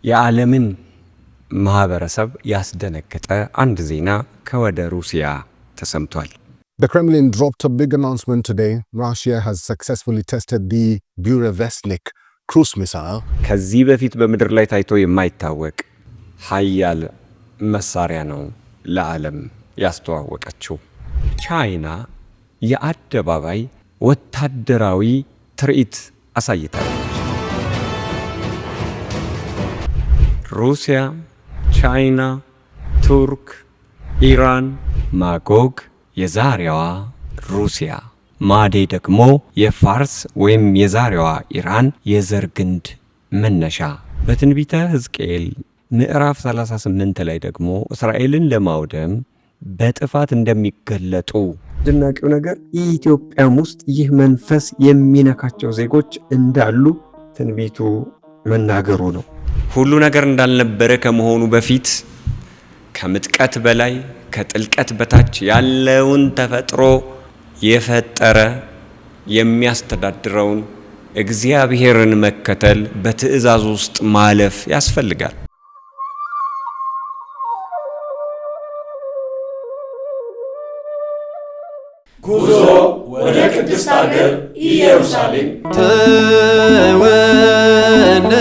የዓለምን ማህበረሰብ ያስደነገጠ አንድ ዜና ከወደ ሩሲያ ተሰምቷል። The Kremlin dropped a big announcement today. Russia has successfully tested the Burevestnik cruise missile. ከዚህ በፊት በምድር ላይ ታይቶ የማይታወቅ ኃያል መሳሪያ ነው ለዓለም ያስተዋወቀችው። ቻይና የአደባባይ ወታደራዊ ትርኢት አሳይታለች። ሩሲያ፣ ቻይና፣ ቱርክ፣ ኢራን፣ ማጎግ የዛሬዋ ሩሲያ፣ ማዴ ደግሞ የፋርስ ወይም የዛሬዋ ኢራን የዘር ግንድ መነሻ። በትንቢተ ሕዝቅኤል ምዕራፍ 38 ላይ ደግሞ እስራኤልን ለማውደም በጥፋት እንደሚገለጡ ድናቂው ነገር ኢትዮጵያም ውስጥ ይህ መንፈስ የሚነካቸው ዜጎች እንዳሉ ትንቢቱ መናገሩ ነው። ሁሉ ነገር እንዳልነበረ ከመሆኑ በፊት ከምጥቀት በላይ ከጥልቀት በታች ያለውን ተፈጥሮ የፈጠረ የሚያስተዳድረውን እግዚአብሔርን መከተል በትእዛዝ ውስጥ ማለፍ ያስፈልጋል። ጉዞ ወደ ቅድስት ሀገር ኢየሩሳሌም። ተወለደ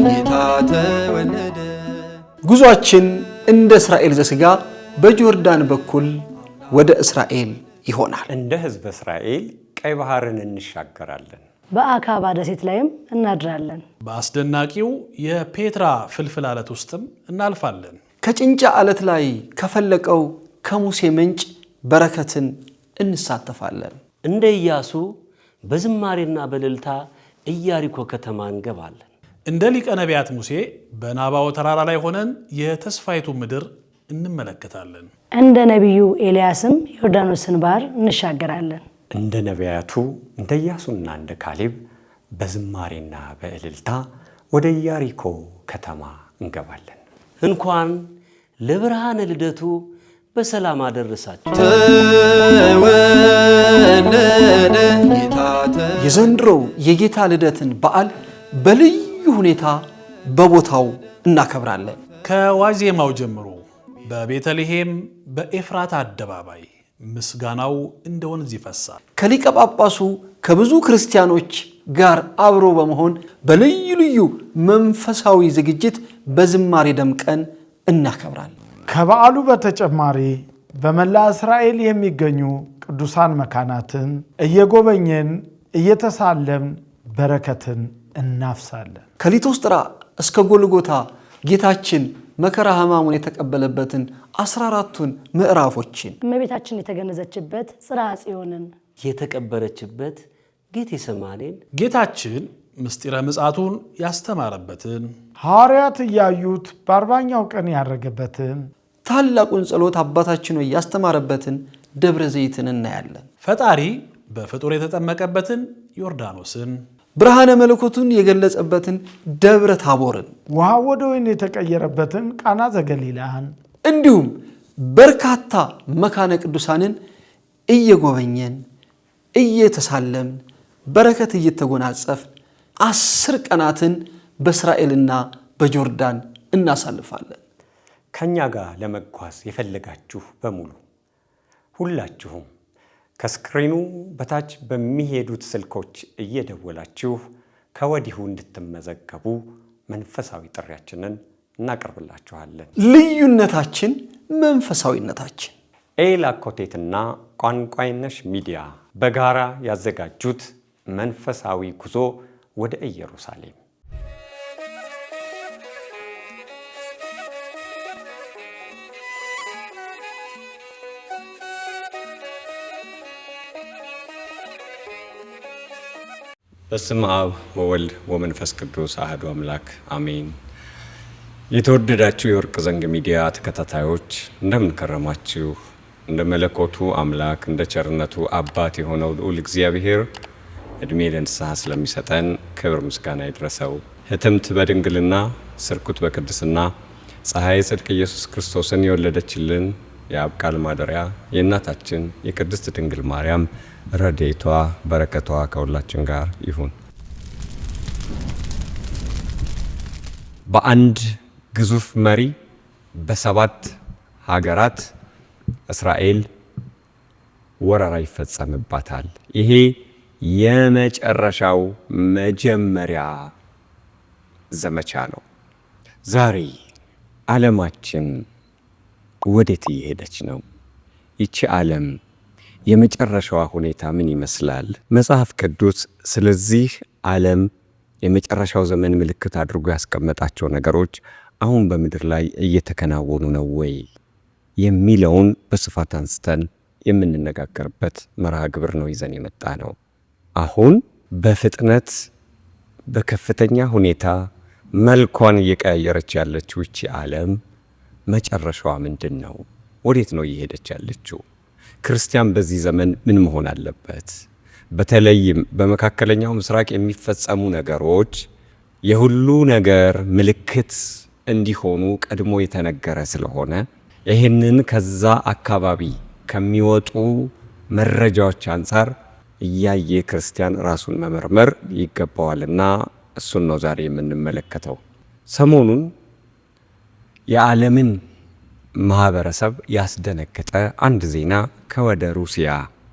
ጌታ ተወለደ። ጉዟችን እንደ እስራኤል ዘሥጋ በጆርዳን በኩል ወደ እስራኤል ይሆናል። እንደ ሕዝብ እስራኤል ቀይ ባህርን እንሻገራለን። በአካባ ደሴት ላይም እናድራለን። በአስደናቂው የፔትራ ፍልፍል ዓለት ውስጥም እናልፋለን። ከጭንጫ ዓለት ላይ ከፈለቀው ከሙሴ ምንጭ በረከትን እንሳተፋለን። እንደ ኢያሱ በዝማሬና በእልልታ ኢያሪኮ ከተማ እንገባለን። እንደ ሊቀ ነቢያት ሙሴ በናባው ተራራ ላይ ሆነን የተስፋይቱ ምድር እንመለከታለን። እንደ ነቢዩ ኤልያስም ዮርዳኖስን ባህር እንሻገራለን። እንደ ነቢያቱ እንደ ኢያሱና እንደ ካሌብ በዝማሬና በእልልታ ወደ ኢያሪኮ ከተማ እንገባለን። እንኳን ለብርሃነ ልደቱ በሰላም አደረሳችሁ። ተወለደ ጌታ የዘንድሮው የጌታ ልደትን በዓል በልዩ ሁኔታ በቦታው እናከብራለን። ከዋዜማው ጀምሮ በቤተልሔም በኤፍራታ አደባባይ ምስጋናው እንደ ወንዝ ይፈሳል። ከሊቀ ጳጳሱ ከብዙ ክርስቲያኖች ጋር አብሮ በመሆን በልዩ ልዩ መንፈሳዊ ዝግጅት በዝማሬ ደምቀን እናከብራለን። ከበዓሉ በተጨማሪ በመላ እስራኤል የሚገኙ ቅዱሳን መካናትን እየጎበኘን እየተሳለምን በረከትን እናፍሳለን። ከሊቶስጥራ እስከ ጎልጎታ ጌታችን መከራ ሕማሙን የተቀበለበትን 14ቱን ምዕራፎችን እመቤታችን የተገነዘችበት ጽርሐ ጽዮንን የተቀበረችበት ጌቴሰማኔን ጌታችን ምስጢረ ምጽአቱን ያስተማረበትን ሐዋርያት እያዩት በ40ኛው ቀን ያረገበትን ታላቁን ጸሎት አባታችን ሆይ ያስተማረበትን ደብረ ዘይትን እናያለን። ፈጣሪ በፍጡር የተጠመቀበትን ዮርዳኖስን፣ ብርሃነ መለኮቱን የገለጸበትን ደብረ ታቦርን፣ ውሃ ወደ ወይን የተቀየረበትን ቃና ዘገሊላን እንዲሁም በርካታ መካነ ቅዱሳንን እየጎበኘን እየተሳለምን በረከት እየተጎናጸፍን 10 ቀናትን በእስራኤልና በጆርዳን እናሳልፋለን። ከኛ ጋር ለመጓዝ የፈለጋችሁ በሙሉ ሁላችሁም ከስክሪኑ በታች በሚሄዱት ስልኮች እየደወላችሁ ከወዲሁ እንድትመዘገቡ መንፈሳዊ ጥሪያችንን እናቀርብላችኋለን። ልዩነታችን መንፈሳዊነታችን። ኤላ ኮቴትና ቋንቋይነሽ ሚዲያ በጋራ ያዘጋጁት መንፈሳዊ ጉዞ ወደ ኢየሩሳሌም። በስመ አብ ወወልድ ወመንፈስ ቅዱስ አሐዱ አምላክ አሜን። የተወደዳችሁ የወርቅ ዘንግ ሚዲያ ተከታታዮች እንደምን ከረማችሁ? እንደ መለኮቱ አምላክ እንደ ቸርነቱ አባት የሆነው ልዑል እግዚአብሔር እድሜ ለንስሐ ስለሚሰጠን ክብር ምስጋና ይድረሰው። ህትምት በድንግልና ስርኩት በቅድስና ፀሐይ ጽድቅ ኢየሱስ ክርስቶስን የወለደችልን የአብ ቃል ማደሪያ የእናታችን የቅድስት ድንግል ማርያም ረድኤቷ በረከቷ ከሁላችን ጋር ይሁን። በአንድ ግዙፍ መሪ በሰባት ሀገራት እስራኤል ወረራ ይፈጸምባታል። ይሄ የመጨረሻው መጀመሪያ ዘመቻ ነው። ዛሬ ዓለማችን ወዴት እየሄደች ነው? ይቺ ዓለም የመጨረሻዋ ሁኔታ ምን ይመስላል? መጽሐፍ ቅዱስ ስለዚህ ዓለም የመጨረሻው ዘመን ምልክት አድርጎ ያስቀመጣቸው ነገሮች አሁን በምድር ላይ እየተከናወኑ ነው ወይ የሚለውን በስፋት አንስተን የምንነጋገርበት መርሃ ግብር ነው ይዘን የመጣ ነው። አሁን በፍጥነት በከፍተኛ ሁኔታ መልኳን እየቀያየረች ያለችው ይቺ ዓለም መጨረሻዋ ምንድን ነው? ወዴት ነው እየሄደች ያለችው? ክርስቲያን በዚህ ዘመን ምን መሆን አለበት? በተለይም በመካከለኛው ምስራቅ የሚፈጸሙ ነገሮች የሁሉ ነገር ምልክት እንዲሆኑ ቀድሞ የተነገረ ስለሆነ ይህንን ከዛ አካባቢ ከሚወጡ መረጃዎች አንጻር እያየ ክርስቲያን ራሱን መመርመር ይገባዋልና እሱን ነው ዛሬ የምንመለከተው። ሰሞኑን የዓለምን ማህበረሰብ ያስደነገጠ አንድ ዜና ከወደ ሩሲያ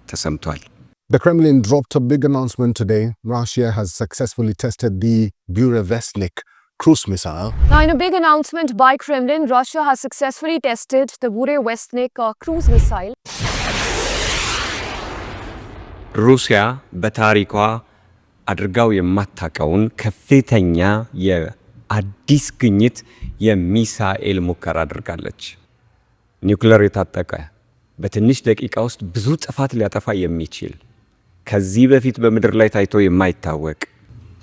ተሰምቷል። The Kremlin dropped a big announcement today. Russia has successfully tested the Burevestnik cruise missile. Now, in a big announcement by Kremlin, Russia has successfully tested the Burevestnik cruise missile. ሩሲያ በታሪኳ አድርጋው የማታውቀውን ከፍተኛ የአዲስ ግኝት የሚሳኤል ሙከራ አድርጋለች። ኒውክሌር የታጠቀ በትንሽ ደቂቃ ውስጥ ብዙ ጥፋት ሊያጠፋ የሚችል ከዚህ በፊት በምድር ላይ ታይቶ የማይታወቅ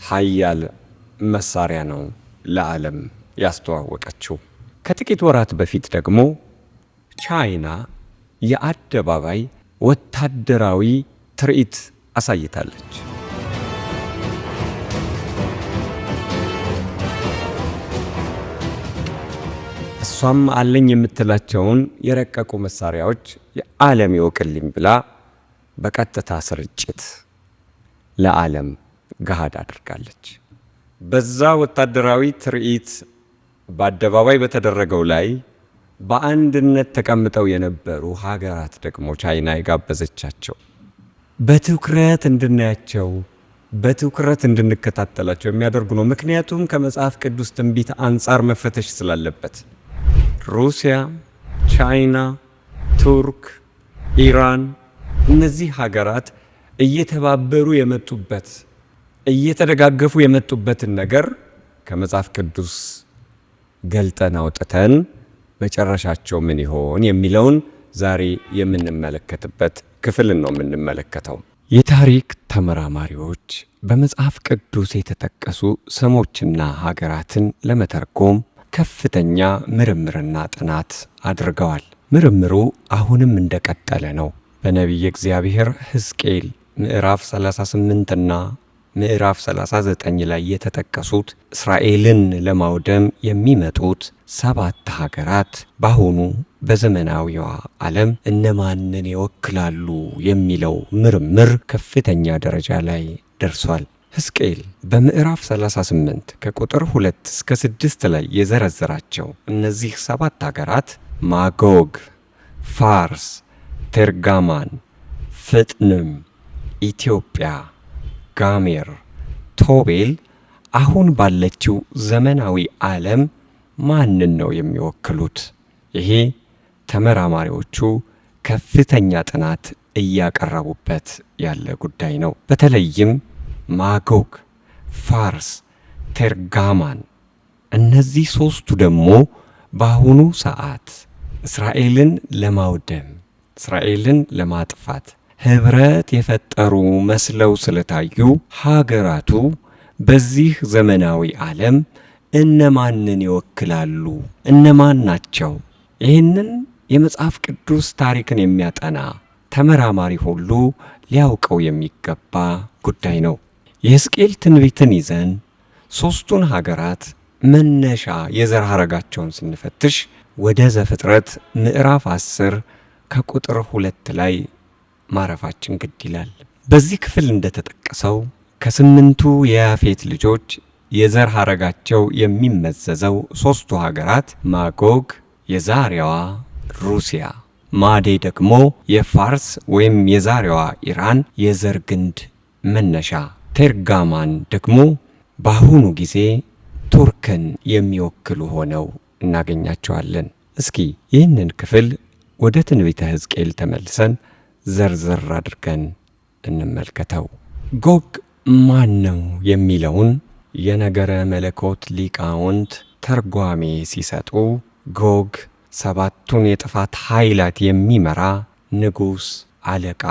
ኃያል መሳሪያ ነው ለዓለም ያስተዋወቀችው። ከጥቂት ወራት በፊት ደግሞ ቻይና የአደባባይ ወታደራዊ ትርኢት አሳይታለች። እሷም አለኝ የምትላቸውን የረቀቁ መሳሪያዎች የዓለም ይወቅልኝ ብላ በቀጥታ ስርጭት ለዓለም ገሃድ አድርጋለች። በዛ ወታደራዊ ትርኢት በአደባባይ በተደረገው ላይ በአንድነት ተቀምጠው የነበሩ ሀገራት ደግሞ ቻይና የጋበዘቻቸው በትኩረት እንድናያቸው በትኩረት እንድንከታተላቸው የሚያደርጉ ነው። ምክንያቱም ከመጽሐፍ ቅዱስ ትንቢት አንጻር መፈተሽ ስላለበት ሩሲያ፣ ቻይና፣ ቱርክ፣ ኢራን እነዚህ ሀገራት እየተባበሩ የመጡበት እየተደጋገፉ የመጡበትን ነገር ከመጽሐፍ ቅዱስ ገልጠን አውጥተን መጨረሻቸው ምን ይሆን የሚለውን ዛሬ የምንመለከትበት ክፍልን ነው የምንመለከተው። የታሪክ ተመራማሪዎች በመጽሐፍ ቅዱስ የተጠቀሱ ስሞችና ሀገራትን ለመተርጎም ከፍተኛ ምርምርና ጥናት አድርገዋል። ምርምሩ አሁንም እንደቀጠለ ነው። በነቢየ እግዚአብሔር ሕዝቅኤል ምዕራፍ 38 እና ምዕራፍ 39 ላይ የተጠቀሱት እስራኤልን ለማውደም የሚመጡት 7 ሀገራት በአሁኑ በዘመናዊዋ ዓለም እነማንን ይወክላሉ የሚለው ምርምር ከፍተኛ ደረጃ ላይ ደርሷል። ሕዝቅኤል በምዕራፍ 38 ከቁጥር 2 እስከ 6 ላይ የዘረዘራቸው እነዚህ 7 ሀገራት ማጎግ፣ ፋርስ፣ ቴርጋማን፣ ፍጥንም፣ ኢትዮጵያ፣ ጋሜር፣ ቶቤል አሁን ባለችው ዘመናዊ ዓለም ማንን ነው የሚወክሉት? ይሄ ተመራማሪዎቹ ከፍተኛ ጥናት እያቀረቡበት ያለ ጉዳይ ነው። በተለይም ማጎግ፣ ፋርስ፣ ቴርጋማን እነዚህ ሶስቱ ደግሞ በአሁኑ ሰዓት እስራኤልን ለማውደም እስራኤልን ለማጥፋት ህብረት የፈጠሩ መስለው ስለታዩ ሀገራቱ በዚህ ዘመናዊ ዓለም እነማንን ይወክላሉ? እነማን ናቸው? ይህንን የመጽሐፍ ቅዱስ ታሪክን የሚያጠና ተመራማሪ ሁሉ ሊያውቀው የሚገባ ጉዳይ ነው። የሕዝቅኤል ትንቢትን ይዘን ሶስቱን ሀገራት መነሻ የዘር ሐረጋቸውን ስንፈትሽ ወደ ዘፍጥረት ምዕራፍ 10 ከቁጥር 2 ላይ ማረፋችን ግድ ይላል። በዚህ ክፍል እንደተጠቀሰው ከ8ቱ የያፌት ልጆች የዘር ሐረጋቸው የሚመዘዘው ሦስቱ ሀገራት ማጎግ የዛሬዋ ሩሲያ፣ ማዴ ደግሞ የፋርስ ወይም የዛሬዋ ኢራን የዘር ግንድ መነሻ፣ ቴርጋማን ደግሞ በአሁኑ ጊዜ ቱርክን የሚወክሉ ሆነው እናገኛቸዋለን። እስኪ ይህንን ክፍል ወደ ትንቢተ ሕዝቅኤል ተመልሰን ዘርዘር አድርገን እንመልከተው። ጎግ ማን ነው የሚለውን የነገረ መለኮት ሊቃውንት ተርጓሜ ሲሰጡ ጎግ ሰባቱን የጥፋት ኃይላት የሚመራ ንጉሥ፣ አለቃ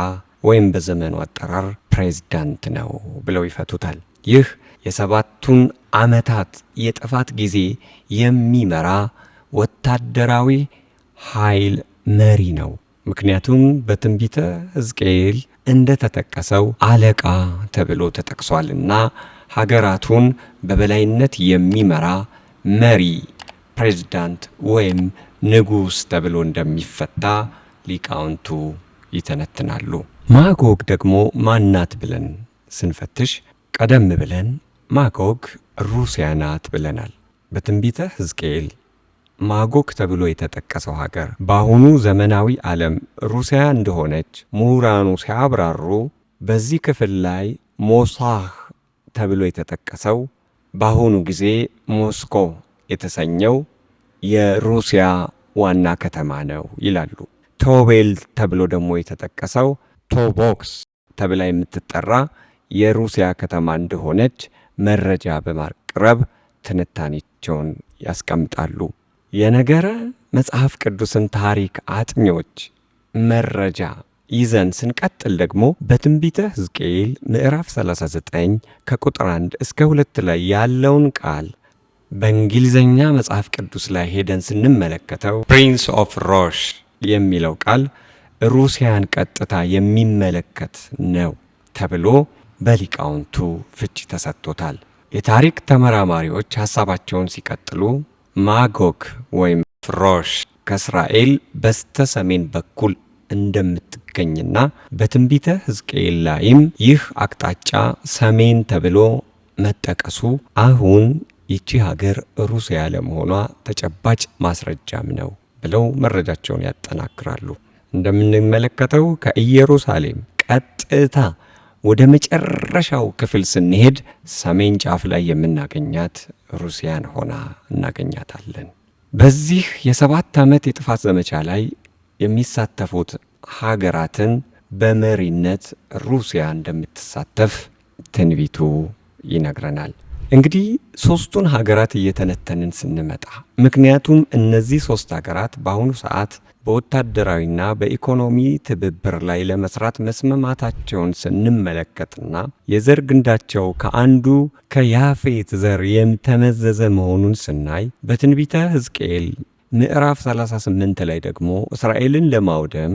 ወይም በዘመኑ አጠራር ፕሬዝዳንት ነው ብለው ይፈቱታል። ይህ የሰባቱን ዓመታት የጥፋት ጊዜ የሚመራ ወታደራዊ ኃይል መሪ ነው። ምክንያቱም በትንቢተ ሕዝቅኤል እንደተጠቀሰው አለቃ ተብሎ ተጠቅሷልና ሀገራቱን በበላይነት የሚመራ መሪ ፕሬዝዳንት ወይም ንጉሥ ተብሎ እንደሚፈታ ሊቃውንቱ ይተነትናሉ። ማጎግ ደግሞ ማናት ብለን ስንፈትሽ ቀደም ብለን ማጎግ ሩሲያ ናት ብለናል። በትንቢተ ሕዝቅኤል ማጎግ ተብሎ የተጠቀሰው ሀገር በአሁኑ ዘመናዊ ዓለም ሩሲያ እንደሆነች ምሁራኑ ሲያብራሩ፣ በዚህ ክፍል ላይ ሞሳህ ተብሎ የተጠቀሰው በአሁኑ ጊዜ ሞስኮ የተሰኘው የሩሲያ ዋና ከተማ ነው ይላሉ። ቶቤል ተብሎ ደግሞ የተጠቀሰው ቶቦክስ ተብላ የምትጠራ የሩሲያ ከተማ እንደሆነች መረጃ በማቅረብ ትንታኔቸውን ያስቀምጣሉ። የነገረ መጽሐፍ ቅዱስን ታሪክ አጥኚዎች መረጃ ይዘን ስንቀጥል ደግሞ በትንቢተ ሕዝቅኤል ምዕራፍ 39 ከቁጥር 1 እስከ 2 ላይ ያለውን ቃል በእንግሊዘኛ መጽሐፍ ቅዱስ ላይ ሄደን ስንመለከተው ፕሪንስ ኦፍ ሮሽ የሚለው ቃል ሩሲያን ቀጥታ የሚመለከት ነው ተብሎ በሊቃውንቱ ፍቺ ተሰጥቶታል። የታሪክ ተመራማሪዎች ሐሳባቸውን ሲቀጥሉ ማጎግ ወይም ሮሽ ከእስራኤል በስተ ሰሜን በኩል እንደምትገኝና በትንቢተ ሕዝቅኤል ላይም ይህ አቅጣጫ ሰሜን ተብሎ መጠቀሱ አሁን ይቺ ሀገር ሩሲያ ለመሆኗ ተጨባጭ ማስረጃም ነው ብለው መረጃቸውን ያጠናክራሉ። እንደምንመለከተው ከኢየሩሳሌም ቀጥታ ወደ መጨረሻው ክፍል ስንሄድ ሰሜን ጫፍ ላይ የምናገኛት ሩሲያን ሆና እናገኛታለን። በዚህ የ7 ዓመት የጥፋት ዘመቻ ላይ የሚሳተፉት ሀገራትን በመሪነት ሩሲያ እንደምትሳተፍ ትንቢቱ ይነግረናል። እንግዲህ ሦስቱን ሀገራት እየተነተንን ስንመጣ ምክንያቱም እነዚህ 3 ሀገራት በአሁኑ ሰዓት በወታደራዊና በኢኮኖሚ ትብብር ላይ ለመስራት መስማማታቸውን ስንመለከትና የዘር ግንዳቸው ከአንዱ ከያፌት ዘር የተመዘዘ መሆኑን ስናይ በትንቢተ ሕዝቅኤል ምዕራፍ 38 ላይ ደግሞ እስራኤልን ለማውደም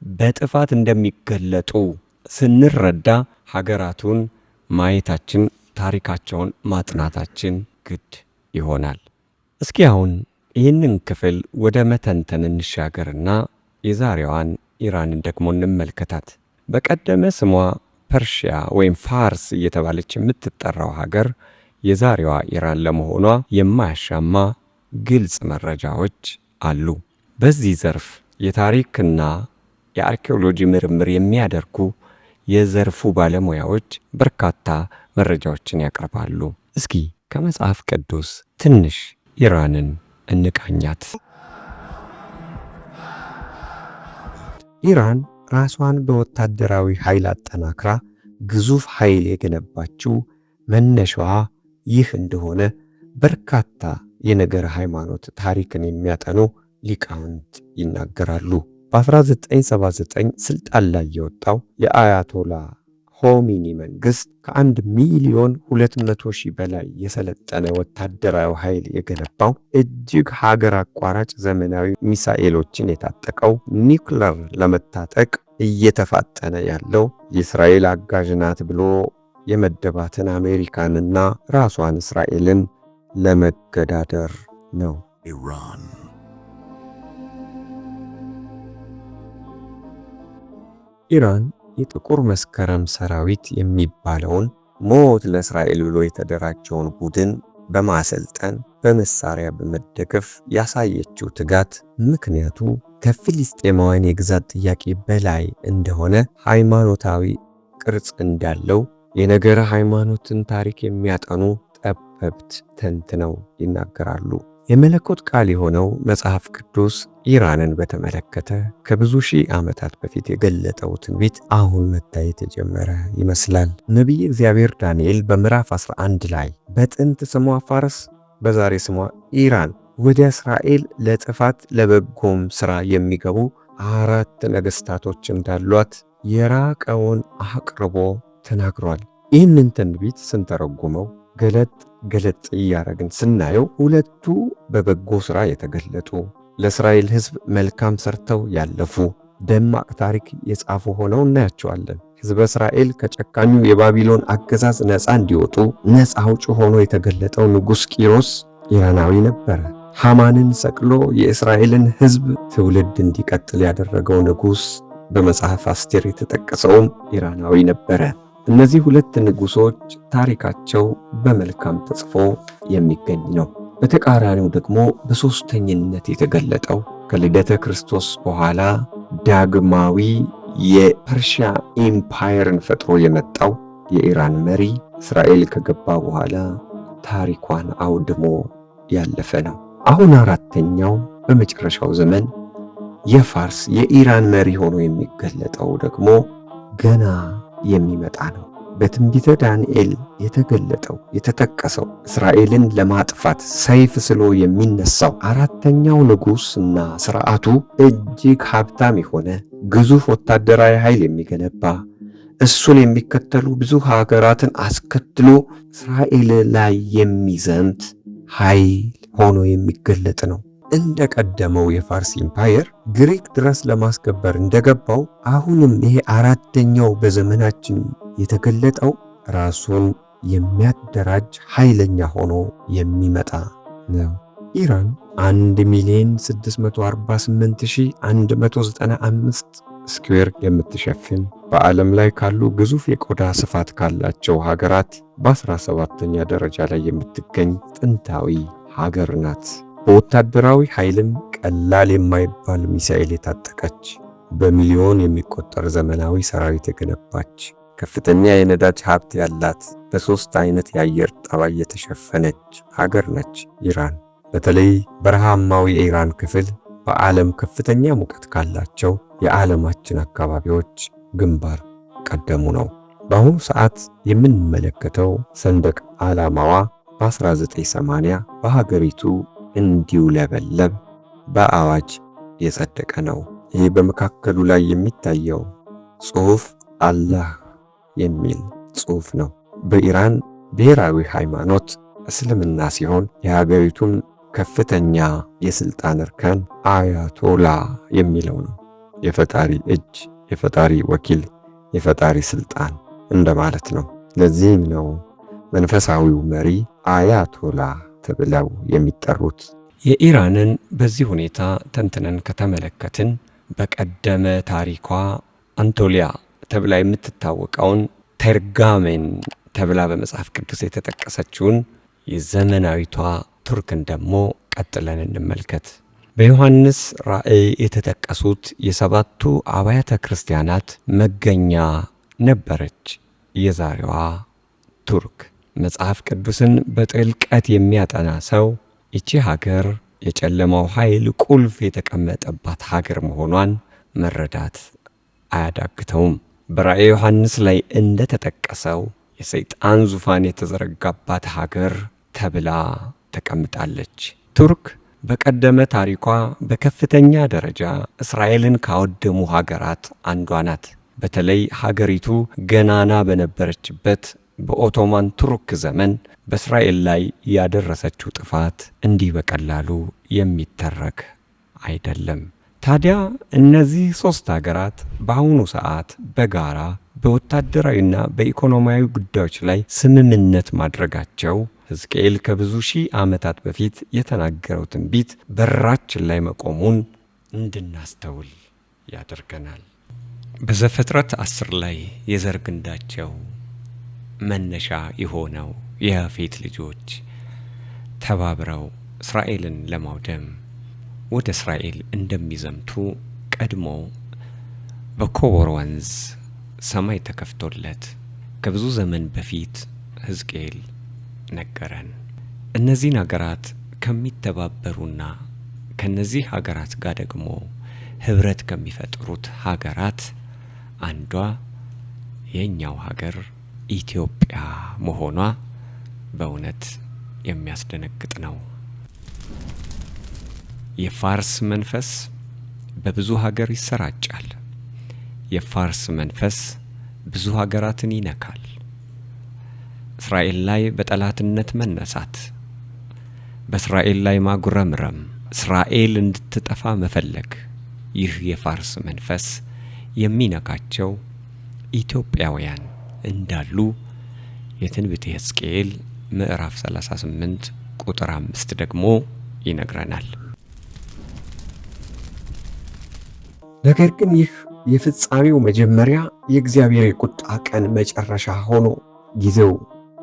በጥፋት እንደሚገለጡ ስንረዳ ሀገራቱን ማየታችን ታሪካቸውን ማጥናታችን ግድ ይሆናል። እስኪ አሁን ይህንን ክፍል ወደ መተንተን እንሻገርና የዛሬዋን ኢራንን ደግሞ እንመልከታት። በቀደመ ስሟ ፐርሺያ ወይም ፋርስ እየተባለች የምትጠራው ሀገር የዛሬዋ ኢራን ለመሆኗ የማያሻማ ግልጽ መረጃዎች አሉ። በዚህ ዘርፍ የታሪክና የአርኪኦሎጂ ምርምር የሚያደርጉ የዘርፉ ባለሙያዎች በርካታ መረጃዎችን ያቀርባሉ። እስኪ ከመጽሐፍ ቅዱስ ትንሽ ኢራንን እንቃኛት። ኢራን ራሷን በወታደራዊ ኃይል አጠናክራ ግዙፍ ኃይል የገነባችው መነሻዋ ይህ እንደሆነ በርካታ የነገረ ሃይማኖት ታሪክን የሚያጠኑ ሊቃውንት ይናገራሉ። በ1979 ስልጣን ላይ የወጣው የአያቶላ ሆሚኒ መንግስት ከ1,200,000 በላይ የሰለጠነ ወታደራዊ ኃይል የገነባው እጅግ ሀገር አቋራጭ ዘመናዊ ሚሳኤሎችን የታጠቀው ኒውክለር ለመታጠቅ እየተፋጠነ ያለው የእስራኤል አጋዥ ናት ብሎ የመደባትን አሜሪካንና ራሷን እስራኤልን ለመገዳደር ነው። ኢራን የጥቁር መስከረም ሰራዊት የሚባለውን ሞት ለእስራኤል ብሎ የተደራጀውን ቡድን በማሰልጠን በመሳሪያ በመደገፍ ያሳየችው ትጋት ምክንያቱ ከፊልስጤማውያን የግዛት ጥያቄ በላይ እንደሆነ ሃይማኖታዊ ቅርጽ እንዳለው የነገረ ሃይማኖትን ታሪክ የሚያጠኑ ጠበብት ተንትነው ይናገራሉ። የመለኮት ቃል የሆነው መጽሐፍ ቅዱስ ኢራንን በተመለከተ ከብዙ ሺህ ዓመታት በፊት የገለጠው ትንቢት አሁን መታየት የጀመረ ይመስላል። ነቢይ እግዚአብሔር ዳንኤል በምዕራፍ 11 ላይ በጥንት ስሟ ፋርስ በዛሬ ስሟ ኢራን ወደ እስራኤል ለጥፋት ለበጎም ሥራ የሚገቡ 4 ነገሥታቶች እንዳሏት የራቀውን አቅርቦ ተናግሯል። ይህንን ትንቢት ስንተረጉመው ገለጥ እያረግን ስናየው ሁለቱ በበጎ ሥራ የተገለጡ ለእስራኤል ሕዝብ መልካም ሰርተው ያለፉ ደማቅ ታሪክ የጻፉ ሆነው እናያቸዋለን። ሕዝበ እስራኤል ከጨካኙ የባቢሎን አገዛዝ ነፃ እንዲወጡ ነፃ አውጪ ሆኖ የተገለጠው ንጉሥ ቂሮስ ኢራናዊ ነበረ። ሐማንን ሰቅሎ የእስራኤልን ሕዝብ ትውልድ እንዲቀጥል ያደረገው ንጉሥ በመጽሐፍ አስቴር የተጠቀሰውም ኢራናዊ ነበረ። እነዚህ 2 ንጉሶች ታሪካቸው በመልካም ተጽፎ የሚገኝ ነው። በተቃራኒው ደግሞ በሦስተኝነት የተገለጠው ከልደተ ክርስቶስ በኋላ ዳግማዊ የፐርሺያ ኢምፓየርን ፈጥሮ የመጣው የኢራን መሪ እስራኤል ከገባ በኋላ ታሪኳን አውድሞ ያለፈ ነው። አሁን 4ኛው በመጨረሻው ዘመን የፋርስ የኢራን መሪ ሆኖ የሚገለጠው ደግሞ ገና የሚመጣ ነው። በትንቢተ ዳንኤል የተገለጠው የተጠቀሰው እስራኤልን ለማጥፋት ሰይፍ ስሎ የሚነሳው 4ኛው ንጉሥና ሥርዓቱ እጅግ ሀብታም የሆነ ግዙፍ ወታደራዊ ኃይል የሚገነባ እሱን የሚከተሉ ብዙ ሀገራትን አስከትሎ እስራኤል ላይ የሚዘምት ኃይል ሆኖ የሚገለጥ ነው። እንደ ቀደመው የፋርስ ኢምፓየር ግሪክ ድረስ ለማስከበር እንደገባው አሁንም ይሄ 4ኛው በዘመናችን የተገለጠው ራሱን የሚያደራጅ ኃይለኛ ሆኖ የሚመጣ ነው። ኢራን 1,648,195 ስኩዌር የምትሸፍን በዓለም ላይ ካሉ ግዙፍ የቆዳ ስፋት ካላቸው ሀገራት በ17ኛ ደረጃ ላይ የምትገኝ ጥንታዊ ሀገር ናት። በወታደራዊ ኃይልም ቀላል የማይባል ሚሳኤል የታጠቀች በሚሊዮን የሚቆጠር ዘመናዊ ሰራዊት የገነባች ከፍተኛ የነዳጅ ሀብት ያላት በ3 አይነት የአየር ጠባይ የተሸፈነች ሀገር ነች ኢራን። በተለይ በረሃማው የኢራን ክፍል በዓለም ከፍተኛ ሙቀት ካላቸው የዓለማችን አካባቢዎች ግንባር ቀደሙ ነው። በአሁኑ ሰዓት የምንመለከተው ሰንደቅ ዓላማዋ በ1980 በሀገሪቱ እንዲውለበለብ በአዋጅ የጸደቀ ነው። ይህ በመካከሉ ላይ የሚታየው ጽሑፍ አላህ የሚል ጽሑፍ ነው። በኢራን ብሔራዊ ሃይማኖት እስልምና ሲሆን የሀገሪቱን ከፍተኛ የስልጣን እርከን አያቶላ የሚለው ነው። የፈጣሪ እጅ፣ የፈጣሪ ወኪል፣ የፈጣሪ ስልጣን እንደማለት ነው። ለዚህም ነው መንፈሳዊው መሪ አያቶላ ተብለው የሚጠሩት። የኢራንን በዚህ ሁኔታ ተንትነን ከተመለከትን በቀደመ ታሪኳ አንቶሊያ ተብላ የምትታወቀውን ተርጋሜን ተብላ በመጽሐፍ ቅዱስ የተጠቀሰችውን የዘመናዊቷ ቱርክን ደግሞ ቀጥለን እንመልከት። በዮሐንስ ራእይ የተጠቀሱት የ7ቱ አብያተ ክርስቲያናት መገኛ ነበረች የዛሬዋ ቱርክ። መጽሐፍ ቅዱስን በጥልቀት የሚያጠና ሰው ይቺ ሀገር የጨለማው ኃይል ቁልፍ የተቀመጠባት ሀገር መሆኗን መረዳት አያዳግተውም። በራእየ ዮሐንስ ላይ እንደተጠቀሰው የሰይጣን ዙፋን የተዘረጋባት ሀገር ተብላ ተቀምጣለች። ቱርክ በቀደመ ታሪኳ በከፍተኛ ደረጃ እስራኤልን ካወደሙ ሀገራት አንዷ ናት። በተለይ ሀገሪቱ ገናና በነበረችበት በኦቶማን ቱርክ ዘመን በእስራኤል ላይ ያደረሰችው ጥፋት እንዲህ በቀላሉ የሚተረክ አይደለም። ታዲያ እነዚህ 3 ሀገራት በአሁኑ ሰዓት በጋራ በወታደራዊና በኢኮኖሚያዊ ጉዳዮች ላይ ስምምነት ማድረጋቸው ሕዝቅኤል ከብዙ ሺህ ዓመታት በፊት የተናገረው ትንቢት በራችን ላይ መቆሙን እንድናስተውል ያደርገናል። በዘፍጥረት 10 ላይ የዘር ግንዳቸው መነሻ የሆነው የያፌት ልጆች ተባብረው እስራኤልን ለማውደም ወደ እስራኤል እንደሚዘምቱ ቀድሞ በኮቦር ወንዝ ሰማይ ተከፍቶለት ከብዙ ዘመን በፊት ሕዝቅኤል ነገረን። እነዚህን ሀገራት ከሚተባበሩና ከነዚህ ሀገራት ጋር ደግሞ ህብረት ከሚፈጥሩት ሀገራት አንዷ የኛው ሀገር ኢትዮጵያ መሆኗ በእውነት የሚያስደነግጥ ነው። የፋርስ መንፈስ በብዙ ሀገር ይሰራጫል። የፋርስ መንፈስ ብዙ ሀገራትን ይነካል። እስራኤል ላይ በጠላትነት መነሳት፣ በእስራኤል ላይ ማጉረምረም፣ እስራኤል እንድትጠፋ መፈለግ፣ ይህ የፋርስ መንፈስ የሚነካቸው ኢትዮጵያውያን እንዳሉ የትንቢተ ሕዝቅኤል ምዕራፍ 38 ቁጥር 5 ደግሞ ይነግረናል። ነገር ግን ይህ የፍጻሜው መጀመሪያ የእግዚአብሔር የቁጣ ቀን መጨረሻ ሆኖ ጊዜው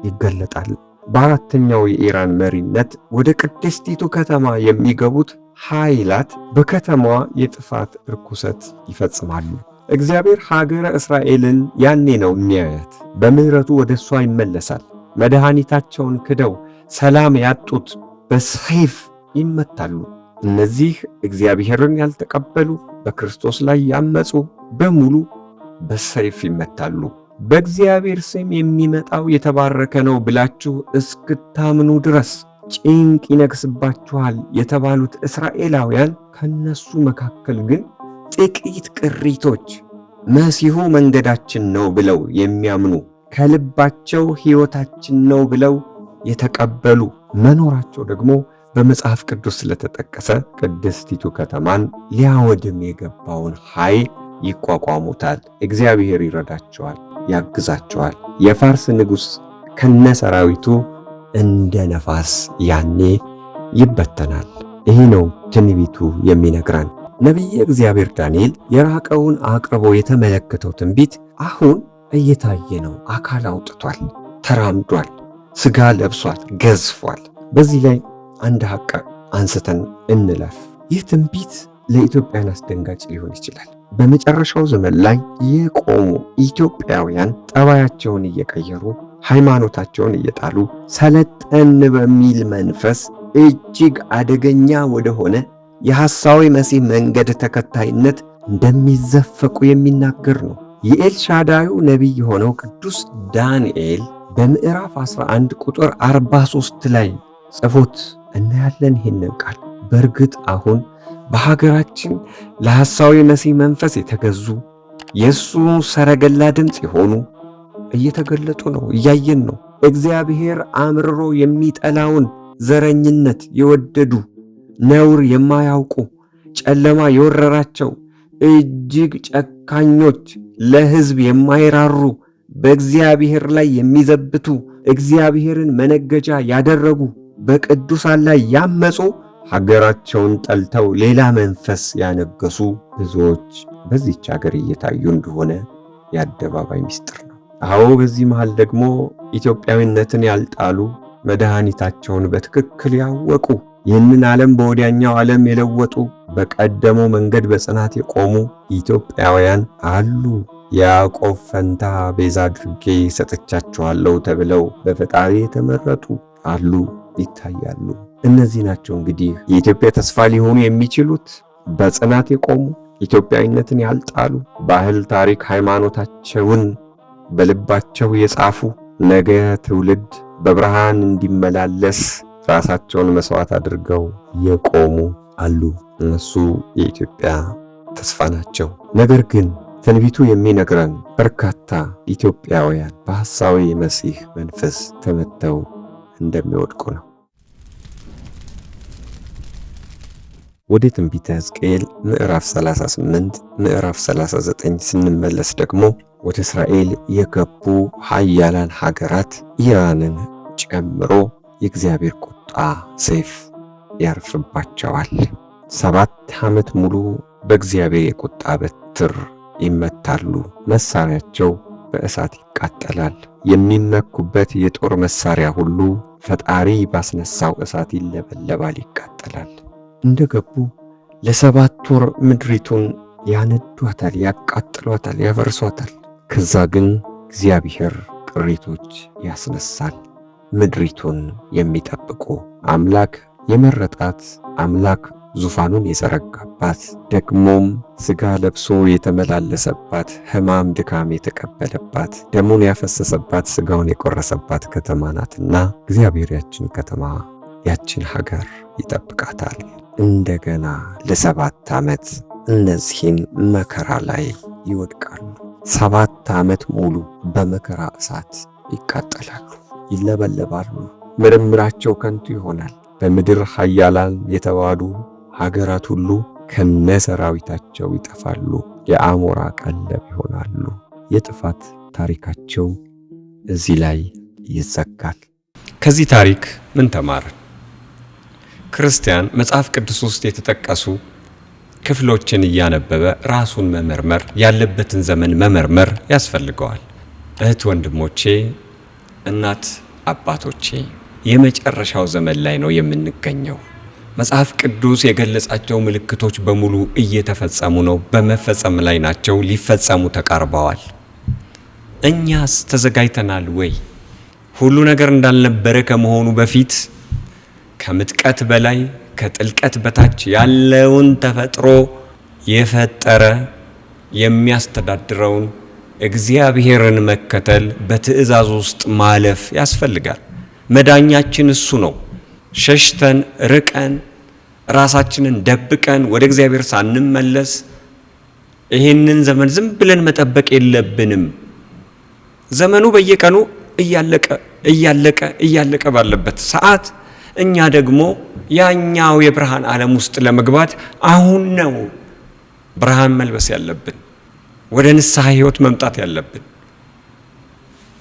ይገለጣል። በአራተኛው የኢራን መሪነት ወደ ቅድስቲቱ ከተማ የሚገቡት ኃይላት በከተማዋ የጥፋት ርኩሰት ይፈጽማሉ። እግዚአብሔር ሀገረ እስራኤልን ያኔ ነው የሚያያት። በምሕረቱ ወደ እሷ ይመለሳል። መድኃኒታቸውን ክደው ሰላም ያጡት በሰይፍ ይመታሉ። እነዚህ እግዚአብሔርን ያልተቀበሉ በክርስቶስ ላይ ያመፁ በሙሉ በሰይፍ ይመታሉ። በእግዚአብሔር ስም የሚመጣው የተባረከ ነው ብላችሁ እስክታምኑ ድረስ ጭንቅ ይነግስባችኋል የተባሉት እስራኤላውያን ከነሱ መካከል ግን ጥቂት ቅሪቶች መሲሁ መንገዳችን ነው ብለው የሚያምኑ ከልባቸው ሕይወታችን ነው ብለው የተቀበሉ መኖራቸው ደግሞ በመጽሐፍ ቅዱስ ስለተጠቀሰ ቅድስቲቱ ከተማን ሊያወድም የገባውን ኃይል ይቋቋሙታል። እግዚአብሔር ይረዳቸዋል፣ ያግዛቸዋል። የፋርስ ንጉሥ ከነሰራዊቱ እንደ ነፋስ ያኔ ይበተናል። ይህ ነው ትንቢቱ የሚነግረን። ነቢየ እግዚአብሔር ዳንኤል የራቀውን አቅርቦ የተመለከተው ትንቢት አሁን እየታየ ነው። አካል አውጥቷል፣ ተራምዷል፣ ሥጋ ለብሷል፣ ገዝፏል። በዚህ ላይ አንድ ሐቅ አንስተን እንለፍ። ይህ ትንቢት ለኢትዮጵያን አስደንጋጭ ሊሆን ይችላል። በመጨረሻው ዘመን ላይ የቆሙ ኢትዮጵያውያን ጠባያቸውን እየቀየሩ ሃይማኖታቸውን እየጣሉ ሰለጠን በሚል መንፈስ እጅግ አደገኛ ወደሆነ የሐሳዊ መሲህ መንገድ ተከታይነት እንደሚዘፈቁ የሚናገር ነው። የኤልሻዳዩ ነቢይ የሆነው ቅዱስ ዳንኤል በምዕራፍ 11 ቁጥር 43 ላይ ጽፎት እናያለን ይህንን ቃል። በእርግጥ አሁን በሀገራችን ለሐሳዊ መሲህ መንፈስ የተገዙ የእሱ ሰረገላ ድምፅ የሆኑ እየተገለጡ ነው፣ እያየን ነው። እግዚአብሔር አምርሮ የሚጠላውን ዘረኝነት የወደዱ ነውር የማያውቁ ጨለማ የወረራቸው እጅግ ጨካኞች፣ ለሕዝብ የማይራሩ በእግዚአብሔር ላይ የሚዘብቱ እግዚአብሔርን መነገጃ ያደረጉ በቅዱሳን ላይ ያመፁ ሀገራቸውን ጠልተው ሌላ መንፈስ ያነገሱ ብዙዎች በዚች ሀገር እየታዩ እንደሆነ የአደባባይ ምስጢር ነው። አዎ በዚህ መሃል ደግሞ ኢትዮጵያዊነትን ያልጣሉ መድኃኒታቸውን በትክክል ያወቁ ይህንን ዓለም በወዲያኛው ዓለም የለወጡ በቀደመው መንገድ በጽናት የቆሙ ኢትዮጵያውያን አሉ። ያዕቆብ ፈንታ ቤዛ አድርጌ ሰጥቻቸዋለሁ ተብለው በፈጣሪ የተመረጡ አሉ፣ ይታያሉ። እነዚህ ናቸው እንግዲህ የኢትዮጵያ ተስፋ ሊሆኑ የሚችሉት። በጽናት የቆሙ ኢትዮጵያዊነትን ያልጣሉ፣ ባህል፣ ታሪክ፣ ሃይማኖታቸውን በልባቸው የጻፉ ነገ ትውልድ በብርሃን እንዲመላለስ ራሳቸውን መስዋዕት አድርገው የቆሙ አሉ። እነሱ የኢትዮጵያ ተስፋ ናቸው። ነገር ግን ትንቢቱ የሚነግረን በርካታ ኢትዮጵያውያን በሐሳዊ መሲህ መንፈስ ተመተው እንደሚወድቁ ነው። ወደ ትንቢተ ሕዝቅኤል ምዕራፍ 38 ምዕራፍ 39 ስንመለስ ደግሞ ወደ እስራኤል የገቡ ኃያላን ሀገራት ኢራንን ጨምሮ የእግዚአብሔር ቁጣ ሰይፍ ያርፍባቸዋል። 7 ዓመት ሙሉ በእግዚአብሔር የቁጣ በትር ይመታሉ። መሳሪያቸው በእሳት ይቃጠላል። የሚመኩበት የጦር መሳሪያ ሁሉ ፈጣሪ ባስነሳው እሳት ይለበለባል፣ ይቃጠላል። እንደገቡ ለ7 ወር ምድሪቱን ያነዷታል፣ ያቃጥሏታል፣ ያፈርሷታል። ከዛ ግን እግዚአብሔር ቅሪቶች ያስነሳል፣ ምድሪቱን የሚጠብቁ አምላክ የመረጣት አምላክ ዙፋኑን የዘረጋባት ደግሞም ሥጋ ለብሶ የተመላለሰባት ሕማም ድካም የተቀበለባት ደሙን ያፈሰሰባት ሥጋውን የቆረሰባት ከተማ ናትና እግዚአብሔር ያችን ከተማ ያችን ሀገር ይጠብቃታል። እንደገና ለ7 ዓመት እነዚህን መከራ ላይ ይወድቃሉ። 7 ዓመት ሙሉ በመከራ እሳት ይቃጠላሉ፣ ይለበለባሉ። ምርምራቸው ከንቱ ይሆናል። በምድር ኃያላን የተባሉ ሀገራት ሁሉ ከነሰራዊታቸው ይጠፋሉ፣ የአሞራ ቀለብ ይሆናሉ። የጥፋት ታሪካቸው እዚህ ላይ ይዘጋል። ከዚህ ታሪክ ምን ተማርን? ክርስቲያን መጽሐፍ ቅዱስ ውስጥ የተጠቀሱ ክፍሎችን እያነበበ ራሱን መመርመር፣ ያለበትን ዘመን መመርመር ያስፈልገዋል። እህት ወንድሞቼ፣ እናት አባቶቼ፣ የመጨረሻው ዘመን ላይ ነው የምንገኘው። መጽሐፍ ቅዱስ የገለጻቸው ምልክቶች በሙሉ እየተፈጸሙ ነው፣ በመፈጸም ላይ ናቸው፣ ሊፈጸሙ ተቃርበዋል። እኛስ ተዘጋጅተናል ወይ? ሁሉ ነገር እንዳልነበረ ከመሆኑ በፊት ከምጥቀት በላይ ከጥልቀት በታች ያለውን ተፈጥሮ የፈጠረ የሚያስተዳድረውን እግዚአብሔርን መከተል በትእዛዝ ውስጥ ማለፍ ያስፈልጋል። መዳኛችን እሱ ነው። ሸሽተን ርቀን ራሳችንን ደብቀን ወደ እግዚአብሔር ሳንመለስ ይሄንን ዘመን ዝም ብለን መጠበቅ የለብንም። ዘመኑ በየቀኑ እያለቀ ባለበት ሰዓት እኛ ደግሞ ያኛው የብርሃን ዓለም ውስጥ ለመግባት አሁን ነው ብርሃን መልበስ ያለብን፣ ወደ ንስሐ ሕይወት መምጣት ያለብን።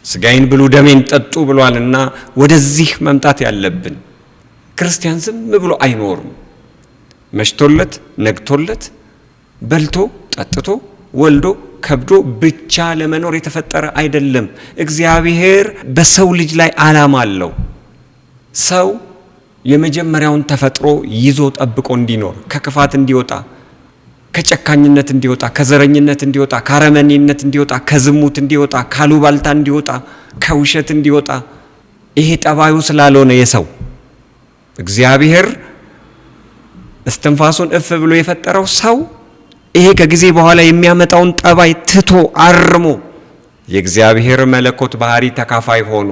ሥጋዬን ብሉ ደሜን ጠጡ ብሏልና ወደዚህ መምጣት ያለብን። ክርስቲያን ዝም ብሎ አይኖርም። መሽቶለት ነግቶለት በልቶ ጠጥቶ ወልዶ ከብዶ ብቻ ለመኖር የተፈጠረ አይደለም። እግዚአብሔር በሰው ልጅ ላይ ዓላማ አለው። ሰው የመጀመሪያውን ተፈጥሮ ይዞ ጠብቆ እንዲኖር፣ ከክፋት እንዲወጣ፣ ከጨካኝነት እንዲወጣ፣ ከዘረኝነት እንዲወጣ፣ ከአረመኔነት እንዲወጣ፣ ከዝሙት እንዲወጣ፣ ካሉባልታ እንዲወጣ፣ ከውሸት እንዲወጣ። ይሄ ጠባዩ ስላልሆነ የሰው እግዚአብሔር እስትንፋሱን እፍ ብሎ የፈጠረው ሰው ይሄ ከጊዜ በኋላ የሚያመጣውን ጠባይ ትቶ አርሞ የእግዚአብሔር መለኮት ባህሪ ተካፋይ ሆኖ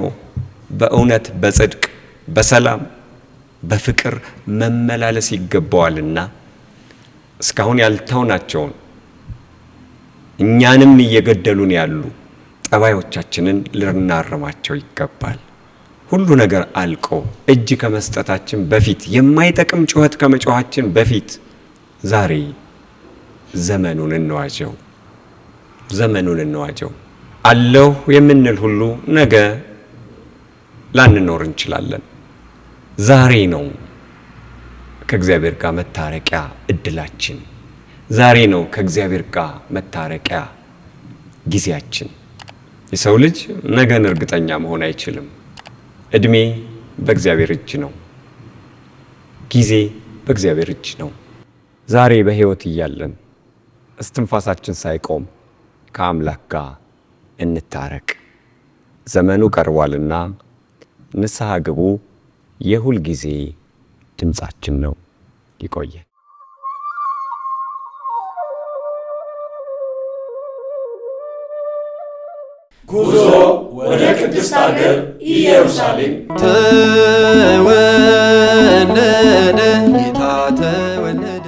በእውነት በጽድቅ በሰላም በፍቅር መመላለስ ይገባዋልና እስካሁን ያልተውናቸውን እኛንም እየገደሉን ያሉ ጠባዮቻችንን ልናርማቸው ይገባል። ሁሉ ነገር አልቆ እጅ ከመስጠታችን በፊት የማይጠቅም ጩኸት ከመጮኻችን በፊት ዛሬ ዘመኑን እንዋጀው። አለሁ የምንል ሁሉ ነገ ላንኖር እንችላለን። ዛሬ ነው ከእግዚአብሔር ጋር መታረቂያ እድላችን። ዛሬ ነው ከእግዚአብሔር ጋር መታረቂያ ጊዜያችን። የሰው ልጅ ነገን እርግጠኛ መሆን አይችልም። እድሜ በእግዚአብሔር እጅ ነው። ጊዜ በእግዚአብሔር እጅ ነው። ዛሬ በሕይወት እያለን እስትንፋሳችን ሳይቆም ከአምላክ ጋር እንታረቅ። ዘመኑ ቀርቧልና ንስሐ ግቡ የሁል ጊዜ ድምጻችን ነው። ይቆየን። ጉዞ ወደ ቅድስት ሀገር ኢየሩሳሌም። ተወለደ ጌታ ተወለደ።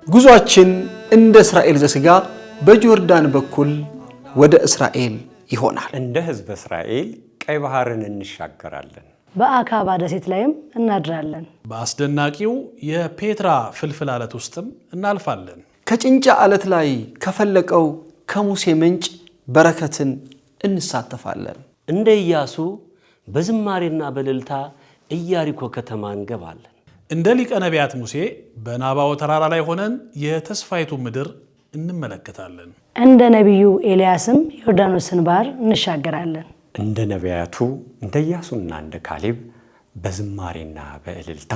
ጉዟችን እንደ እስራኤል ዘሥጋ በጆርዳን በኩል ወደ እስራኤል ይሆናል። እንደ ሕዝበ እስራኤል ቀይ ባህርን እንሻገራለን። በአካባ ደሴት ላይም እናድራለን። በአስደናቂው የፔትራ ፍልፍል ዓለት ውስጥም እናልፋለን። ከጭንጫ ዓለት ላይ ከፈለቀው ከሙሴ ምንጭ በረከትን እንሳተፋለን። እንደ ኢያሱ በዝማሬና በእልልታ ኢያሪኮ ከተማ እንገባለን። እንደ ሊቀ ነቢያት ሙሴ በናባው ተራራ ላይ ሆነን የተስፋይቱ ምድር እንመለከታለን። እንደ ነቢዩ ኤልያስም ዮርዳኖስን ባህር እንሻገራለን። እንደ ነቢያቱ እንደ ኢያሱና እንደ ካሌብ በዝማሬና በእልልታ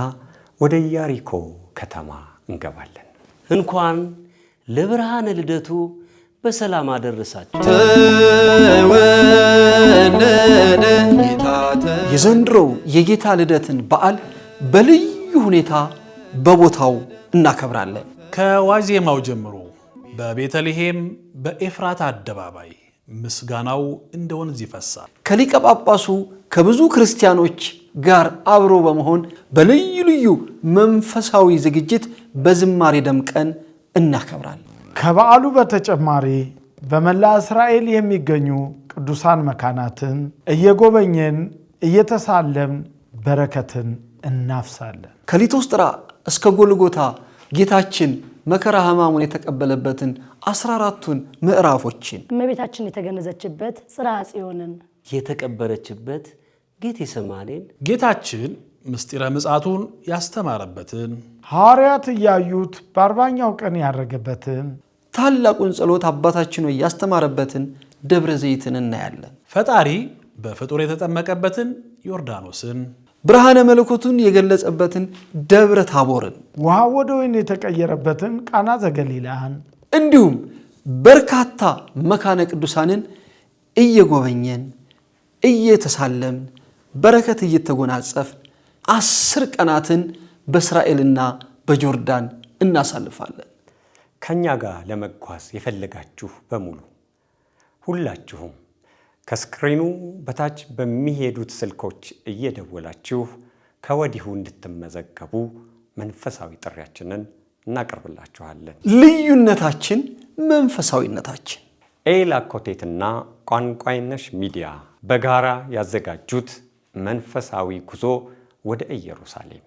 ወደ ኢያሪኮ ከተማ እንገባለን። እንኳን ለብርሃነ ልደቱ በሰላም አደረሳችሁ። ተወለደ ጌታ የዘንድሮው የጌታ ልደትን በዓል በልዩ ሁኔታ በቦታው እናከብራለን። ከዋዜማው ጀምሮ በቤተልሔም በኤፍራታ አደባባይ ምስጋናው እንደ ወንዝ ይፈሳል። ከሊቀ ጳጳሱ ከብዙ ክርስቲያኖች ጋር አብሮ በመሆን በልዩ ልዩ መንፈሳዊ ዝግጅት በዝማሬ ደምቀን እናከብራለን። ከበዓሉ በተጨማሪ በመላ እስራኤል የሚገኙ ቅዱሳን መካናትን እየጎበኘን እየተሳለም በረከትን እናፍሳለን። ከሊቶስጥራ እስከ ጎልጎታ ጌታችን መከራ ሕማሙን የተቀበለበትን 14ቱን ምዕራፎችን እመቤታችን የተገነዘችበት ጽርሐ ጽዮንን የተቀበረችበት ጌቴሰማኔን ጌታችን ምስጢረ ምጽአቱን ያስተማረበትን ሐዋርያት እያዩት በ40ኛው ቀን ያረገበትን ታላቁን ጸሎት አባታችን ሆይ ያስተማረበትን ደብረ ዘይትን እናያለን። ፈጣሪ በፍጡር የተጠመቀበትን ዮርዳኖስን፣ ብርሃነ መለኮቱን የገለጸበትን ደብረ ታቦርን፣ ውሃ ወደ ወይን የተቀየረበትን ቃና ዘገሊላህን እንዲሁም በርካታ መካነ ቅዱሳንን እየጎበኘን እየተሳለምን በረከት እየተጎናጸፍን 10 ቀናትን በእስራኤልና በጆርዳን እናሳልፋለን። ከኛ ጋር ለመጓዝ የፈለጋችሁ በሙሉ ሁላችሁም ከስክሪኑ በታች በሚሄዱት ስልኮች እየደወላችሁ ከወዲሁ እንድትመዘገቡ መንፈሳዊ ጥሪያችንን እናቀርብላችኋለን። ልዩነታችን መንፈሳዊነታችን። ኤላ ኮቴትና ቋንቋይነሽ ሚዲያ በጋራ ያዘጋጁት መንፈሳዊ ጉዞ ወደ ኢየሩሳሌም